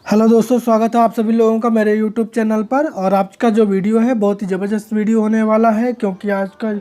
Hello दोस्तों, स्वागत है आप सभी लोगों का मेरे यूट्यूब चैनल पर। और आज का जो वीडियो है बहुत ही ज़बरदस्त वीडियो होने वाला है, क्योंकि आज का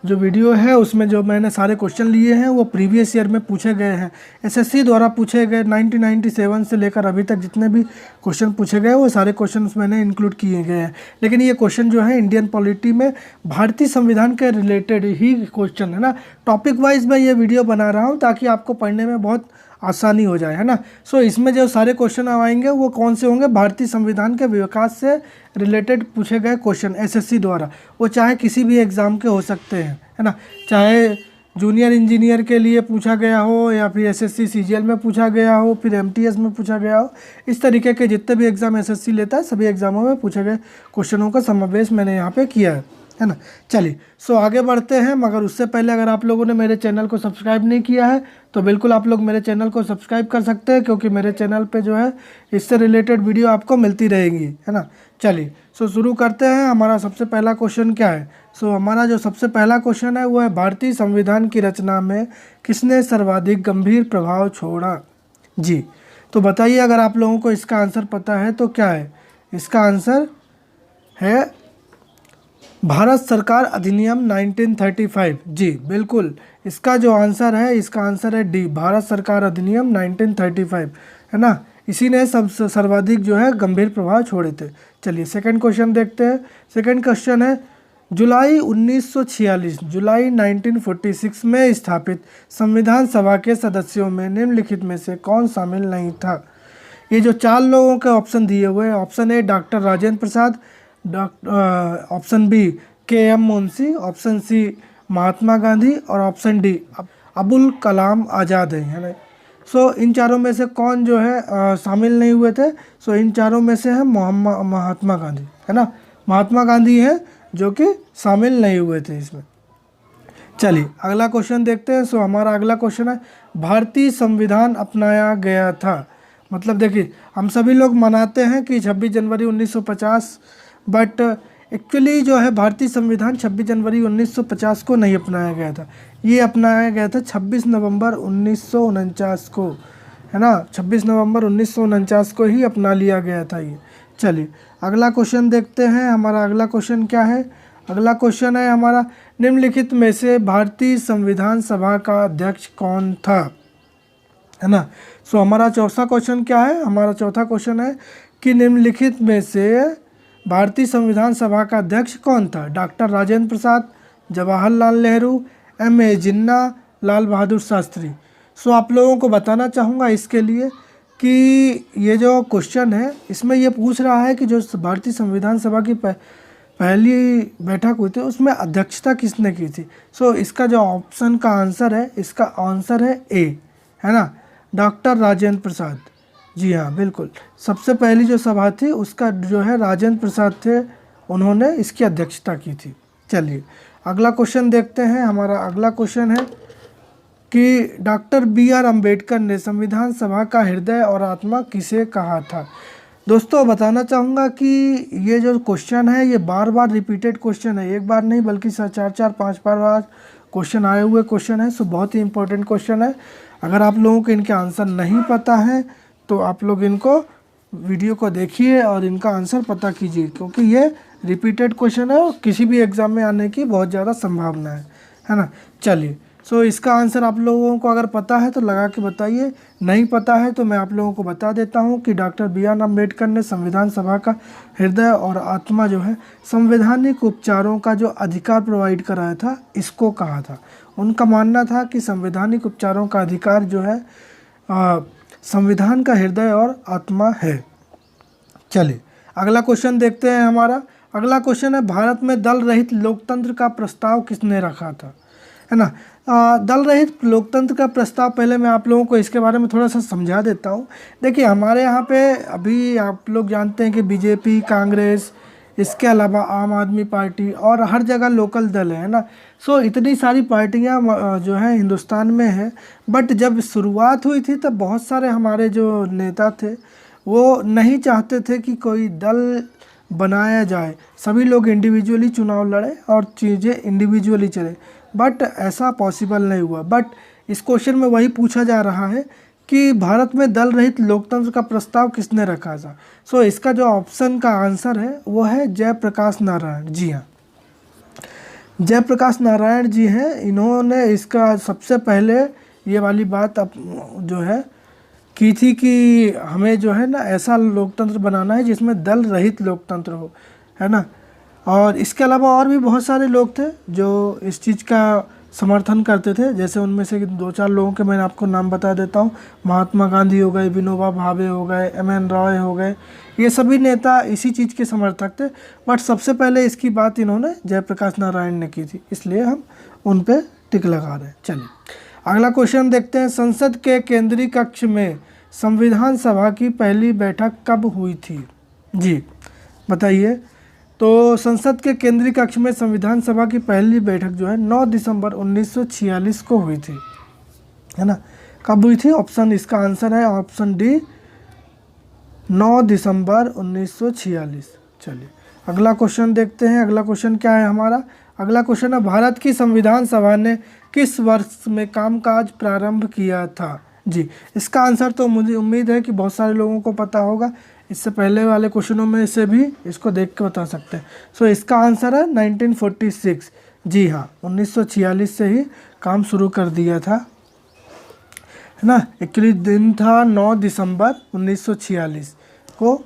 जो वीडियो है उसमें जो मैंने सारे क्वेश्चन लिए हैं वो प्रीवियस ईयर में पूछे गए हैं। एसएससी द्वारा पूछे गए 1997 से लेकर अभी तक जितने भी क्वेश्चन पूछे गए वो सारे क्वेश्चन मैंने इंक्लूड किए गए हैं। लेकिन ये क्वेश्चन जो है इंडियन पॉलिटी में भारतीय संविधान के रिलेटेड ही क्वेश्चन है ना। टॉपिक वाइज मैं ये वीडियो बना रहा हूँ ताकि आपको पढ़ने में बहुत आसानी हो जाए, है ना। सो इसमें जो सारे क्वेश्चन आएंगे वो कौन से होंगे, भारतीय संविधान के विकास से रिलेटेड पूछे गए क्वेश्चन एसएससी द्वारा। वो चाहे किसी भी एग्ज़ाम के हो सकते हैं, है ना। चाहे जूनियर इंजीनियर के लिए पूछा गया हो, या फिर एसएससी सीजीएल में पूछा गया हो, फिर एमटीएस में पूछा गया हो। इस तरीके के जितने भी एग्ज़ाम एसएससी लेता है सभी एग्ज़ामों में पूछे गए क्वेश्चनों का समावेश मैंने यहाँ पे किया है ना। चलिए सो आगे बढ़ते हैं, मगर उससे पहले अगर आप लोगों ने मेरे चैनल को सब्सक्राइब नहीं किया है तो बिल्कुल आप लोग मेरे चैनल को सब्सक्राइब कर सकते हैं, क्योंकि मेरे चैनल पे जो है इससे रिलेटेड वीडियो आपको मिलती रहेंगी, है ना। चलिए सो शुरू करते हैं। हमारा सबसे पहला क्वेश्चन क्या है। सो हमारा जो सबसे पहला क्वेश्चन है वो है, भारतीय संविधान की रचना में किसने सर्वाधिक गंभीर प्रभाव छोड़ा। जी तो बताइए, अगर आप लोगों को इसका आंसर पता है तो क्या है। इसका आंसर है भारत सरकार अधिनियम 1935। जी बिल्कुल, इसका जो आंसर है इसका आंसर है डी, भारत सरकार अधिनियम 1935, है ना। इसी ने सब सर्वाधिक जो है गंभीर प्रभाव छोड़े थे। चलिए सेकंड क्वेश्चन देखते हैं। सेकंड क्वेश्चन है, जुलाई 1946 जुलाई 1946 में स्थापित संविधान सभा के सदस्यों में निम्नलिखित में से कौन शामिल नहीं था। ये जो चार लोगों के ऑप्शन दिए हुए हैं, option A doctor Rajendra Prasad, option B K M. Munshi, option C Mahatma Gandhi और ऑप्शन डी अबुल कलाम आज़ाद है ना। सो इन चारों में से कौन जो है शामिल नहीं हुए थे। सो इन चारों में से है महात्मा गांधी, है ना। महात्मा गांधी हैं जो कि शामिल नहीं हुए थे इसमें। चलिए अगला क्वेश्चन देखते हैं। सो हमारा अगला क्वेश्चन है, भारतीय संविधान अपनाया गया था। मतलब देखिए, हम सभी लोग मनाते हैं कि 26 जनवरी 1950, बट एक्चुअली जो है भारतीय संविधान 26 जनवरी 1950 को नहीं अपनाया गया था। ये अपनाया गया था 26 नवंबर 1949 को, है ना। 26 नवंबर 1949 को ही अपना लिया गया था ये। चलिए अगला क्वेश्चन देखते हैं। हमारा अगला क्वेश्चन क्या है। अगला क्वेश्चन है हमारा, निम्नलिखित में से भारतीय संविधान सभा का अध्यक्ष कौन था, है ना। सो हमारा चौथा क्वेश्चन क्या है। हमारा चौथा क्वेश्चन है कि निम्नलिखित में से भारतीय संविधान सभा का अध्यक्ष कौन था। डॉक्टर राजेंद्र प्रसाद, जवाहरलाल नेहरू, एम.ए. जिन्ना, लाल बहादुर शास्त्री। सो आप लोगों को बताना चाहूँगा इसके लिए कि ये जो क्वेश्चन है इसमें ये पूछ रहा है कि जो भारतीय संविधान सभा की पहली बैठक हुई थी उसमें अध्यक्षता किसने की थी। सो इसका जो ऑप्शन का आंसर है, इसका आंसर है ए, है ना, डॉक्टर राजेंद्र प्रसाद। जी हाँ बिल्कुल, सबसे पहली जो सभा थी उसका जो है राजेंद्र प्रसाद थे, उन्होंने इसकी अध्यक्षता की थी। चलिए अगला क्वेश्चन देखते हैं। हमारा अगला क्वेश्चन है कि डॉक्टर बी.आर. अम्बेडकर ने संविधान सभा का हृदय और आत्मा किसे कहा था। दोस्तों बताना चाहूँगा कि ये जो क्वेश्चन है ये बार बार रिपीटेड क्वेश्चन है, एक बार नहीं बल्कि 4-5 बार क्वेश्चन आए हुए क्वेश्चन है। सो बहुत ही इंपॉर्टेंट क्वेश्चन है। अगर आप लोगों को इनके आंसर नहीं पता है तो आप लोग इनको वीडियो को देखिए और इनका आंसर पता कीजिए, क्योंकि ये रिपीटेड क्वेश्चन है और किसी भी एग्ज़ाम में आने की बहुत ज़्यादा संभावना है ना। चलिए सो इसका आंसर आप लोगों को अगर पता है तो लगा के बताइए, नहीं पता है तो मैं आप लोगों को बता देता हूँ कि डॉक्टर बी.आर. अम्बेडकर ने संविधान सभा का हृदय और आत्मा जो है संवैधानिक उपचारों का जो अधिकार प्रोवाइड कराया था इसको कहा था। उनका मानना था कि संवैधानिक उपचारों का अधिकार जो है संविधान का हृदय और आत्मा है। चलिए अगला क्वेश्चन देखते हैं। हमारा अगला क्वेश्चन है, भारत में दल रहित लोकतंत्र का प्रस्ताव किसने रखा था, है ना। दल रहित लोकतंत्र का प्रस्ताव, पहले मैं आप लोगों को इसके बारे में थोड़ा सा समझा देता हूँ। देखिए हमारे यहाँ पे अभी आप लोग जानते हैं कि बीजेपी, कांग्रेस, इसके अलावा आम आदमी पार्टी और हर जगह लोकल दल है ना। सो इतनी सारी पार्टियां जो हैं हिंदुस्तान में है, बट जब शुरुआत हुई थी तब बहुत सारे हमारे जो नेता थे वो नहीं चाहते थे कि कोई दल बनाया जाए, सभी लोग इंडिविजुअली चुनाव लड़े और चीज़ें इंडिविजुअली चले, बट ऐसा पॉसिबल नहीं हुआ। बट इस क्वेश्चन में वही पूछा जा रहा है कि भारत में दल रहित लोकतंत्र का प्रस्ताव किसने रखा था। सो इसका जो ऑप्शन का आंसर है वो है जयप्रकाश नारायण। जी हाँ, जयप्रकाश नारायण जी हैं। इन्होंने इसका सबसे पहले ये वाली बात जो है की थी कि हमें जो है ना ऐसा लोकतंत्र बनाना है जिसमें दल रहित लोकतंत्र हो, है ना। और इसके अलावा और भी बहुत सारे लोग थे जो इस चीज़ का समर्थन करते थे, जैसे उनमें से 2-4 लोगों के मैंने आपको नाम बता देता हूँ। महात्मा गांधी हो गए, विनोबा भावे हो गए, एम.एन. रॉय हो गए, ये सभी नेता इसी चीज़ के समर्थक थे। बट सबसे पहले इसकी बात इन्होंने जयप्रकाश नारायण ने की थी, इसलिए हम उन पे टिक लगा रहे हैं। चलिए अगला क्वेश्चन देखते हैं। संसद के केंद्रीय कक्ष में संविधान सभा की पहली बैठक कब हुई थी? जी बताइए। तो संसद के केंद्रीय कक्ष में संविधान सभा की पहली बैठक जो है 9 दिसंबर 1946 को हुई थी, है ना। कब हुई थी? ऑप्शन इसका आंसर है ऑप्शन डी, 9 दिसंबर 1946। चलिए अगला क्वेश्चन देखते हैं। अगला क्वेश्चन क्या है हमारा? अगला क्वेश्चन है भारत की संविधान सभा ने किस वर्ष में कामकाज प्रारंभ किया था? जी इसका आंसर तो मुझे उम्मीद है कि बहुत सारे लोगों को पता होगा। इससे पहले वाले क्वेश्चनों में से भी इसको देख के बता सकते हैं। सो इसका आंसर है 1946। जी हाँ, 1946 से ही काम शुरू कर दिया था, है ना। एक्चुअली दिन था 9 दिसंबर 1946 को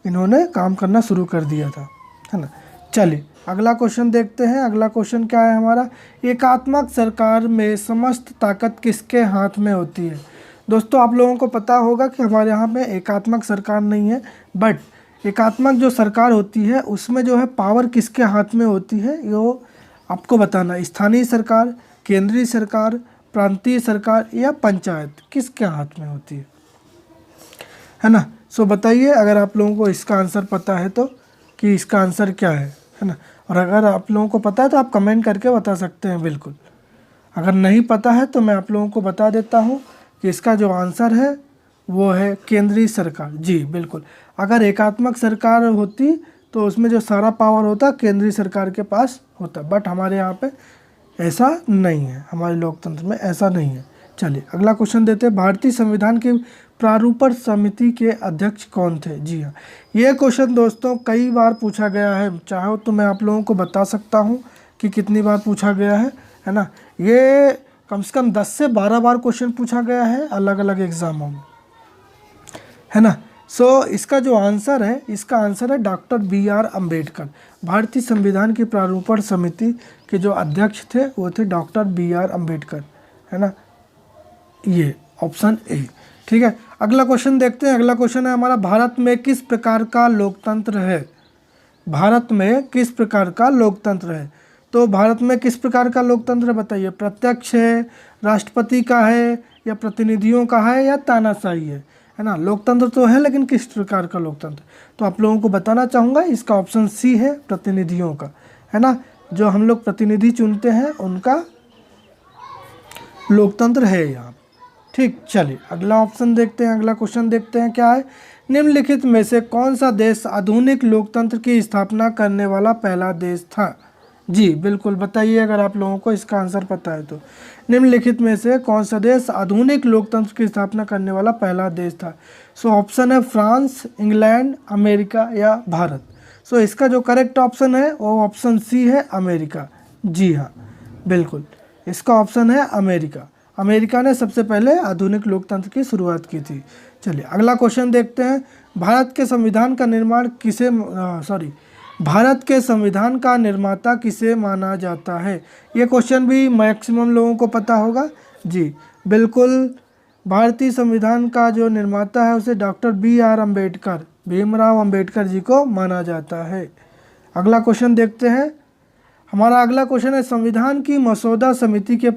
इन्होंने काम करना शुरू कर दिया था, है ना। चलिए अगला क्वेश्चन देखते हैं। अगला क्वेश्चन क्या है हमारा? एकात्मक सरकार में समस्त ताकत किसके हाथ में होती है? दोस्तों आप लोगों को पता होगा कि हमारे यहाँ पे एकात्मक सरकार नहीं है, बट एकात्मक जो सरकार होती है उसमें जो है पावर किसके हाथ में होती है वो आपको बताना। स्थानीय सरकार, केंद्रीय सरकार, प्रांतीय सरकार या पंचायत, किसके हाथ में होती है ना। सो बताइए अगर आप लोगों को इसका आंसर पता है तो कि इसका आंसर क्या है ना। और अगर आप लोगों को पता है तो आप कमेंट करके बता सकते हैं बिल्कुल। अगर नहीं पता है तो मैं आप लोगों को बता देता हूँ कि इसका जो आंसर है वो है केंद्रीय सरकार। जी बिल्कुल, अगर एकात्मक सरकार होती तो उसमें जो सारा पावर होता केंद्रीय सरकार के पास होता, बट हमारे यहाँ पे ऐसा नहीं है, हमारे लोकतंत्र में ऐसा नहीं है। चलिए अगला क्वेश्चन देते हैं। भारतीय संविधान की प्रारूपण समिति के अध्यक्ष कौन थे? जी हाँ, ये क्वेश्चन दोस्तों कई बार पूछा गया है। चाहो तो मैं आप लोगों को बता सकता हूँ कि कितनी बार पूछा गया है ना। ये कम से कम 10 से 12 बार क्वेश्चन पूछा गया है अलग अलग एग्जामों में, है ना। सो इसका जो आंसर है, इसका आंसर है डॉक्टर B.R. अम्बेडकर। भारतीय संविधान की प्रारूपण समिति के जो अध्यक्ष थे वो थे डॉक्टर B.R. अम्बेडकर, है ना। ये ऑप्शन ए, ठीक है। अगला क्वेश्चन देखते हैं। अगला क्वेश्चन है हमारा भारत में किस प्रकार का लोकतंत्र है? भारत में किस प्रकार का लोकतंत्र है? तो भारत में किस प्रकार का लोकतंत्र बताइए। प्रत्यक्ष है, राष्ट्रपति का है, या प्रतिनिधियों का है, या तानाशाही है ना। लोकतंत्र तो है लेकिन किस प्रकार का लोकतंत्र? तो आप लोगों को बताना चाहूँगा इसका ऑप्शन सी है, प्रतिनिधियों का, है ना। जो हम लोग प्रतिनिधि चुनते हैं उनका लोकतंत्र है यहाँ, ठीक। चलिए अगला ऑप्शन देखते हैं। अगला क्वेश्चन देखते हैं क्या है। निम्नलिखित में से कौन सा देश आधुनिक लोकतंत्र की स्थापना करने वाला पहला देश था? जी बिल्कुल बताइए अगर आप लोगों को इसका आंसर पता है तो। निम्नलिखित में से कौन सा देश आधुनिक लोकतंत्र की स्थापना करने वाला पहला देश था? सो ऑप्शन है फ्रांस, इंग्लैंड, अमेरिका या भारत। सो इसका जो करेक्ट ऑप्शन है वो ऑप्शन सी है, अमेरिका। जी हाँ बिल्कुल, इसका ऑप्शन है अमेरिका। अमेरिका ने सबसे पहले आधुनिक लोकतंत्र की शुरुआत की थी। चलिए अगला क्वेश्चन देखते हैं। भारत के संविधान का निर्माण किसे भारत के संविधान का निर्माता किसे माना जाता है? ये क्वेश्चन भी मैक्सिमम लोगों को पता होगा। जी बिल्कुल, भारतीय संविधान का जो निर्माता है उसे डॉक्टर B.R. अम्बेडकर, भीमराव अम्बेडकर जी को माना जाता है। अगला क्वेश्चन देखते हैं। हमारा अगला क्वेश्चन है संविधान की मसौदा समिति के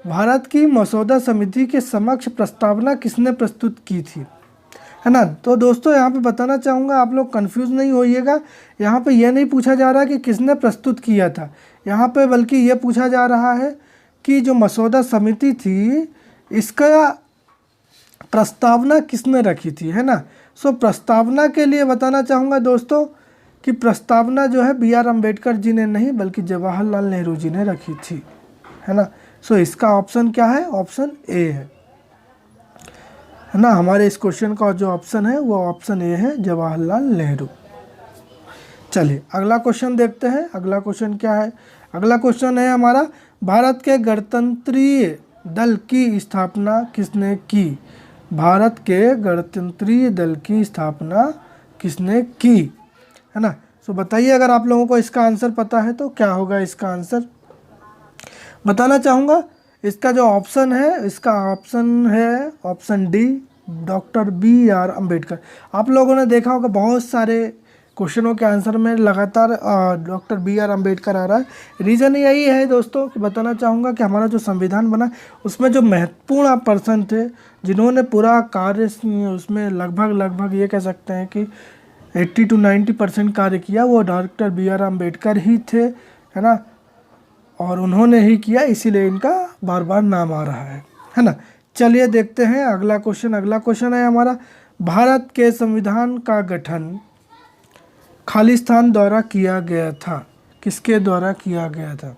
भारत की मसौदा समिति के समक्ष प्रस्तावना किसने प्रस्तुत की थी, है ना। तो दोस्तों यहाँ पे बताना चाहूँगा, आप लोग कंफ्यूज नहीं होइएगा। यहाँ पे ये नहीं पूछा जा रहा कि किसने प्रस्तुत किया था, यहाँ पे बल्कि ये पूछा जा रहा है कि जो मसौदा समिति थी इसका प्रस्तावना किसने रखी थी, है ना। सो प्रस्तावना के लिए बताना चाहूँगा दोस्तों कि प्रस्तावना जो है B.R. अम्बेडकर जी ने नहीं बल्कि जवाहरलाल नेहरू जी ने रखी थी, है ना। सो इसका ऑप्शन क्या है? ऑप्शन ए है ना। हमारे इस क्वेश्चन का जो ऑप्शन है वो ऑप्शन ए है, जवाहरलाल नेहरू। चलिए अगला क्वेश्चन देखते हैं। अगला क्वेश्चन क्या है? अगला क्वेश्चन है हमारा, भारत के गणतंत्रीय दल की स्थापना किसने की? भारत के गणतंत्रीय दल की स्थापना किसने की, है ना। सो बताइए, अगर आप लोगों को इसका आंसर पता है तो क्या होगा इसका आंसर? बताना चाहूँगा, इसका जो ऑप्शन है, इसका ऑप्शन है option D, doctor B R Ambedkar. आप लोगों ने देखा होगा बहुत सारे क्वेश्चनों के आंसर में लगातार डॉक्टर बी आर अम्बेडकर आ रहा है। रीज़न यही है दोस्तों कि बताना चाहूँगा कि हमारा जो संविधान बना उसमें जो महत्वपूर्ण पर्सन थे, जिन्होंने पूरा कार्य उसमें लगभग ये कह सकते हैं कि 80 to 90% कार्य किया, वो डॉक्टर बी आर अम्बेडकर ही थे, है ना। और उन्होंने ही किया, इसीलिए इनका बार बार नाम आ रहा है ना। चलिए देखते हैं अगला क्वेश्चन। अगला क्वेश्चन है हमारा, भारत के संविधान का गठन खालिस्तान द्वारा किया गया था, किसके द्वारा किया गया था?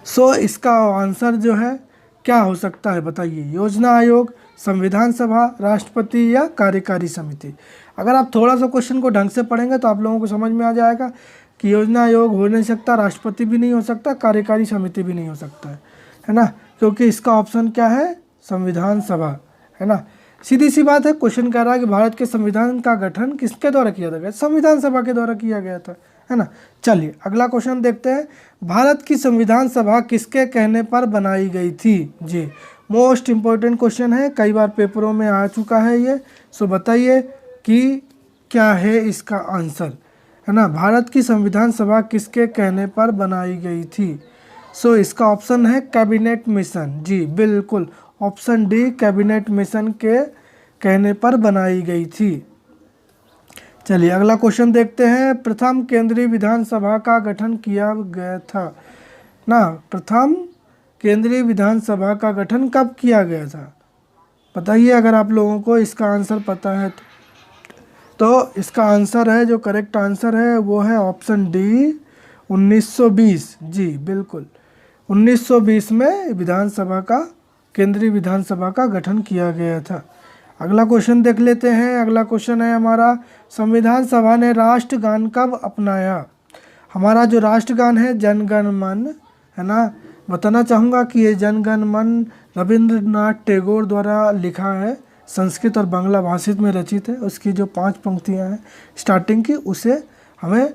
सो इसका आंसर जो है क्या हो सकता है बताइए? योजना आयोग, संविधान सभा, राष्ट्रपति या कार्यकारी समिति। अगर आप थोड़ा सा क्वेश्चन को ढंग से पढ़ेंगे तो आप लोगों को समझ में आ जाएगा कि योजना आयोग हो नहीं सकता, राष्ट्रपति भी नहीं हो सकता, कार्यकारी समिति भी नहीं हो सकता है ना। क्योंकि इसका ऑप्शन क्या है? संविधान सभा, है ना। सीधी सी बात है, क्वेश्चन कह रहा है कि भारत के संविधान का गठन किसके द्वारा किया गया? संविधान सभा के द्वारा किया गया था, है ना। चलिए अगला क्वेश्चन देखते हैं, भारत की संविधान सभा किसके कहने पर बनाई गई थी? जी मोस्ट इम्पोर्टेंट क्वेश्चन है, कई बार पेपरों में आ चुका है ये। सो बताइए कि क्या है इसका आंसर, है ना। भारत की संविधान सभा किसके कहने पर बनाई गई थी? सो इसका ऑप्शन है कैबिनेट मिशन। जी बिल्कुल, ऑप्शन डी, कैबिनेट मिशन के कहने पर बनाई गई थी। चलिए अगला क्वेश्चन देखते हैं, प्रथम केंद्रीय विधानसभा का गठन किया गया था ना। प्रथम केंद्रीय विधानसभा का गठन कब किया गया था? बताइए अगर आप लोगों को इसका आंसर पता है तो इसका आंसर है, जो करेक्ट आंसर है वो है ऑप्शन डी, 1920। जी बिल्कुल, 1920 में विधानसभा का, केंद्रीय विधानसभा का गठन किया गया था। अगला क्वेश्चन देख लेते हैं। अगला क्वेश्चन है हमारा, संविधान सभा ने राष्ट्रगान कब अपनाया? हमारा जो राष्ट्रगान है जन गण मन, है ना। बताना चाहूँगा कि ये जन गण मन रविंद्रनाथ टैगोर द्वारा लिखा है, संस्कृत और बांग्ला भाषित में रचित है। उसकी जो 5 पंक्तियाँ हैं स्टार्टिंग की, उसे हमें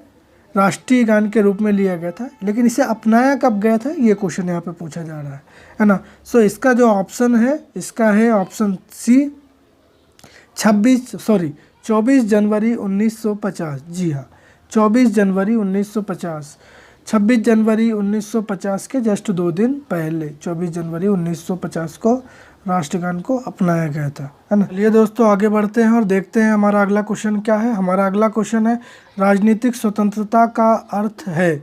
राष्ट्रीय गान के रूप में लिया गया था। लेकिन इसे अपनाया कब गया था, ये क्वेश्चन यहाँ पे पूछा जा रहा है ना। सो इसका जो ऑप्शन है, इसका है ऑप्शन सी, 24 जनवरी 1950। जी हाँ, 24 जनवरी 1950। 26 जनवरी 1950 के जस्ट 2 दिन पहले 24 जनवरी 1950 को राष्ट्रगान को अपनाया गया था, है ना। चलिए दोस्तों आगे बढ़ते हैं और देखते हैं हमारा अगला क्वेश्चन क्या है। हमारा अगला क्वेश्चन है, राजनीतिक स्वतंत्रता का अर्थ है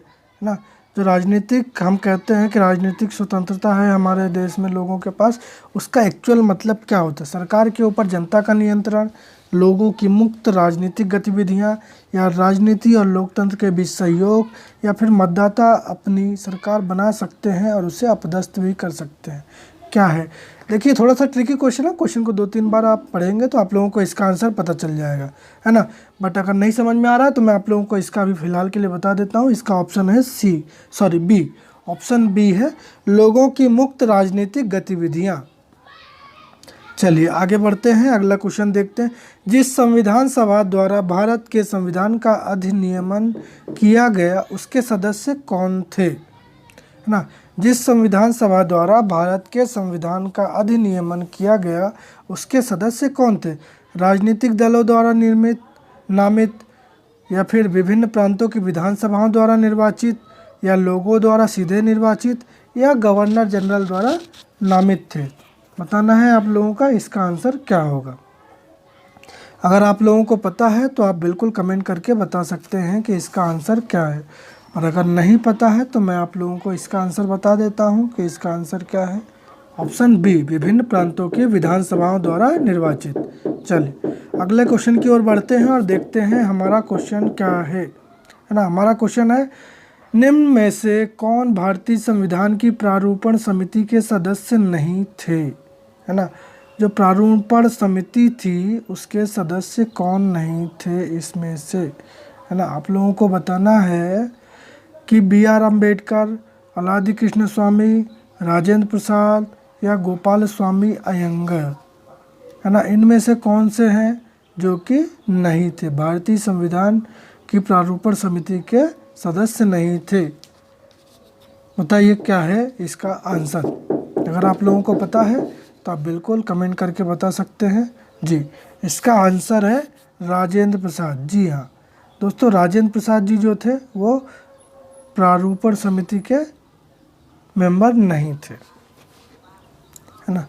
ना। जो राजनीतिक, हम कहते हैं कि राजनीतिक स्वतंत्रता है हमारे देश में लोगों के पास, उसका एक्चुअल मतलब क्या होता है? सरकार के ऊपर जनता का नियंत्रण, लोगों की मुक्त राजनीतिक गतिविधियां, या राजनीति और लोकतंत्र के बीच सहयोग, या फिर मतदाता अपनी सरकार बना सकते हैं और उसे अपदस्थ भी कर सकते हैं। क्या है? देखिए थोड़ा सा ट्रिकी क्वेश्चन है, क्वेश्चन को 2-3 बार आप पढ़ेंगे तो आप लोगों को इसका आंसर पता चल जाएगा, है ना। बट अगर नहीं समझ में आ रहा है तो मैं आप लोगों को इसका अभी फिलहाल के लिए बता देता हूँ। इसका ऑप्शन है बी, ऑप्शन बी है लोगों की मुक्त राजनीतिक गतिविधियाँ। चलिए आगे बढ़ते हैं, अगला क्वेश्चन देखते हैं, जिस संविधान सभा द्वारा भारत के संविधान का अधिनियमन किया गया उसके सदस्य कौन थे, है ना। जिस संविधान सभा द्वारा भारत के संविधान का अधिनियमन किया गया उसके सदस्य कौन थे? राजनीतिक दलों द्वारा नामित, या फिर विभिन्न प्रांतों की विधानसभाओं द्वारा निर्वाचित, या लोगों द्वारा सीधे निर्वाचित, या गवर्नर जनरल द्वारा नामित थे? बताना है आप लोगों का इसका आंसर क्या होगा। अगर आप लोगों को पता है तो आप बिल्कुल कमेंट करके बता सकते हैं कि इसका आंसर क्या है, और अगर नहीं पता है तो मैं आप लोगों को इसका आंसर बता देता हूं कि इसका आंसर क्या है, ऑप्शन बी, विभिन्न प्रांतों की विधानसभाओं द्वारा निर्वाचित। चलिए अगले क्वेश्चन की ओर बढ़ते हैं और देखते हैं हमारा क्वेश्चन क्या है ना। हमारा क्वेश्चन है, निम्न में से कौन भारतीय संविधान की प्रारूपण समिति के सदस्य नहीं थे, है ना। जो प्रारूपण समिति थी उसके सदस्य कौन नहीं थे इसमें से, है ना। आप लोगों को बताना है कि B.R. अम्बेडकर, अलादी कृष्ण स्वामी, राजेंद्र प्रसाद या गोपाल स्वामी अयंगर, है ना। इनमें से कौन से हैं जो कि नहीं थे, भारतीय संविधान की प्रारूपण समिति के सदस्य नहीं थे। बताइए क्या है इसका आंसर। अगर आप लोगों को पता है तो आप बिल्कुल कमेंट करके बता सकते हैं। जी, इसका आंसर है राजेंद्र प्रसाद। जी हाँ दोस्तों, राजेंद्र प्रसाद जी जो थे वो प्रारूपण समिति के मेंबर नहीं थे, है ना।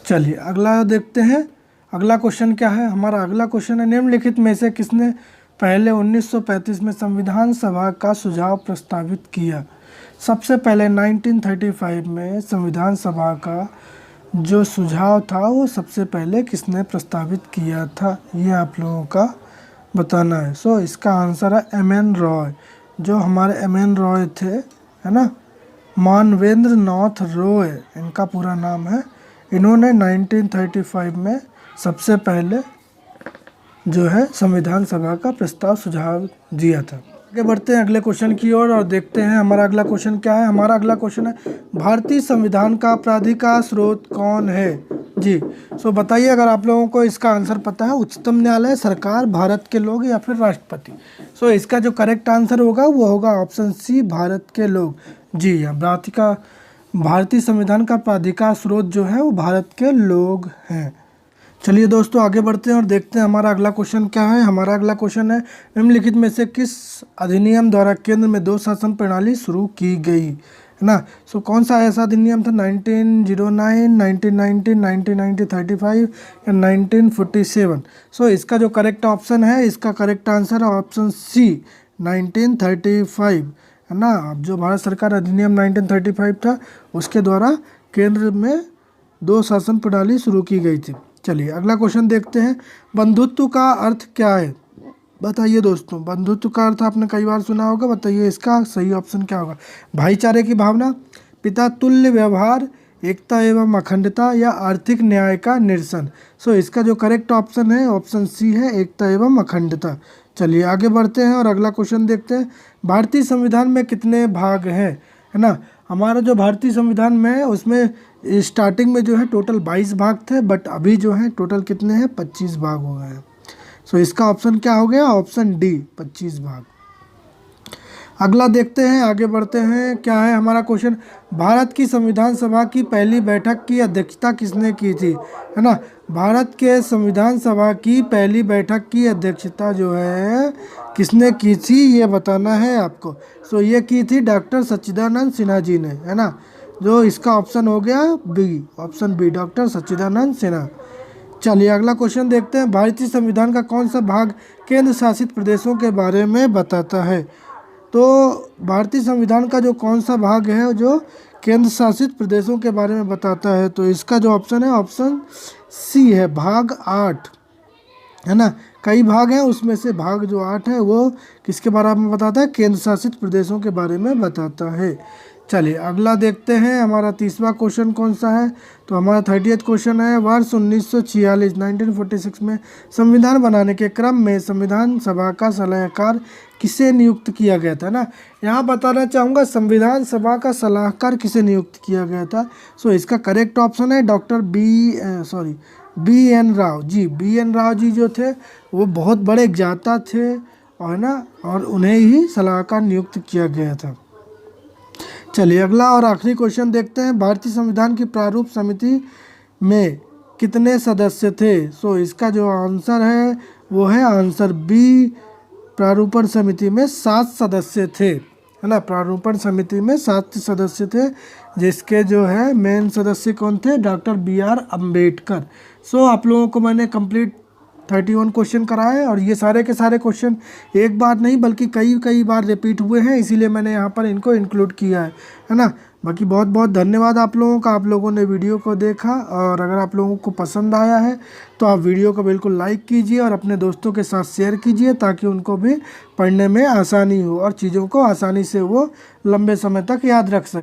चलिए अगला देखते हैं। अगला क्वेश्चन क्या है हमारा। अगला क्वेश्चन है, निम्नलिखित में से किसने पहले 1935 में संविधान सभा का सुझाव प्रस्तावित किया। सबसे पहले 1935 में संविधान सभा का जो सुझाव था वो सबसे पहले किसने प्रस्तावित किया था, ये आप लोगों का बताना है। सो इसका आंसर है M.N. रॉय। जो हमारे M.N. रॉय थे, है ना, मानवेंद्र नाथ रॉय इनका पूरा नाम है। इन्होंने 1935 में सबसे पहले जो है संविधान सभा का प्रस्ताव सुझाव दिया था। आगे बढ़ते हैं अगले क्वेश्चन की ओर और देखते हैं हमारा अगला क्वेश्चन क्या है। हमारा अगला क्वेश्चन है, भारतीय संविधान का प्राधिकार स्रोत कौन है। जी, सो बताइए अगर आप लोगों को इसका आंसर पता है। उच्चतम न्यायालय, सरकार, भारत के लोग या फिर राष्ट्रपति। सो इसका जो करेक्ट आंसर होगा वो होगा ऑप्शन सी, भारत के लोग। जी हाँ, भारतीय संविधान का प्राधिकार स्रोत जो है वो भारत के लोग हैं। चलिए दोस्तों आगे बढ़ते हैं और देखते हैं हमारा अगला क्वेश्चन क्या है। हमारा अगला क्वेश्चन है, निम्नलिखित में से किस अधिनियम द्वारा केंद्र में 2 शासन प्रणाली शुरू की गई, है ना। सो कौन सा ऐसा अधिनियम था, 1909, 1919, 1990, 35 या 1947। सो इसका जो करेक्ट ऑप्शन है, इसका करेक्ट आंसर है ऑप्शन सी, 1935, है ना। अब जो भारत सरकार अधिनियम 1935 था उसके द्वारा केंद्र में 2 शासन प्रणाली शुरू की गई थी। चलिए अगला क्वेश्चन देखते हैं, बंधुत्व का अर्थ क्या है। बताइए दोस्तों, बंधुत्व का अर्थ आपने कई बार सुना होगा, बताइए इसका सही ऑप्शन क्या होगा। भाईचारे की भावना, पिता तुल्य व्यवहार, एकता एवं अखंडता या आर्थिक न्याय का निरसन। सो इसका जो करेक्ट ऑप्शन है ऑप्शन सी है, एकता एवं अखंडता। चलिए आगे बढ़ते हैं और अगला क्वेश्चन देखते हैं, भारतीय संविधान में कितने भाग हैं, है ना। हमारा जो भारतीय संविधान में है उसमें स्टार्टिंग में जो है टोटल 22 भाग थे, बट अभी जो है टोटल कितने हैं, 25 भाग हो गए हैं। सो इसका ऑप्शन क्या हो गया, ऑप्शन डी, 25 भाग। अगला देखते हैं, आगे बढ़ते हैं। क्या है हमारा क्वेश्चन, भारत की संविधान सभा की पहली बैठक की अध्यक्षता किसने की थी, है ना। भारत के संविधान सभा की पहली बैठक की अध्यक्षता जो है किसने की थी ये बताना है आपको। सो ये की थी डॉक्टर सच्चिदानंद सिन्हा जी ने, है ना। जो इसका ऑप्शन हो गया बी, ऑप्शन बी, डॉक्टर सच्चिदानंद सिन्हा। चलिए अगला क्वेश्चन देखते हैं, भारतीय संविधान का कौन सा भाग केंद्र शासित प्रदेशों के बारे में बताता है। तो भारतीय संविधान का जो कौन सा भाग है जो केंद्र शासित प्रदेशों के बारे में बताता है, तो इसका जो ऑप्शन है ऑप्शन सी है, भाग 8, है ना। कई भाग हैं, उसमें से भाग जो 8 है वो किसके बारे में बताता है, केंद्र शासित प्रदेशों के बारे में बताता है। चलिए अगला देखते हैं, हमारा तीसरा क्वेश्चन कौन सा है। तो हमारा 30th क्वेश्चन है, वर्ष 1946 1946 में संविधान बनाने के क्रम में संविधान सभा का सलाहकार किसे नियुक्त किया गया था ना। यहाँ बताना चाहूँगा संविधान सभा का सलाहकार किसे नियुक्त किया गया था। सो इसका करेक्ट ऑप्शन है doctor B.N. Rao ji. B.N. Rao ji जो थे वो बहुत बड़े ज्ञाता थे और ना, और उन्हें ही सलाहकार नियुक्त किया गया था। चलिए अगला और आखिरी क्वेश्चन देखते हैं, भारतीय संविधान की प्रारूप समिति में कितने सदस्य थे। सो इसका जो आंसर है वो है आंसर बी, प्रारूपण समिति में 7 सदस्य थे, है ना। प्रारूपण समिति में 7 सदस्य थे, जिसके जो है मेन सदस्य कौन थे, डॉक्टर B.R. अम्बेडकर। सो आप लोगों को मैंने कंप्लीट 31 क्वेश्चन कराए और ये सारे के सारे क्वेश्चन एक बार नहीं बल्कि कई बार रिपीट हुए हैं, इसीलिए मैंने यहाँ पर इनको इंक्लूड किया है ना। बाकी बहुत बहुत धन्यवाद आप लोगों का, आप लोगों ने वीडियो को देखा। और अगर आप लोगों को पसंद आया है तो आप वीडियो को बिल्कुल लाइक कीजिए और अपने दोस्तों के साथ शेयर कीजिए, ताकि उनको भी पढ़ने में आसानी हो और चीज़ों को आसानी से वो लंबे समय तक याद रख सकें।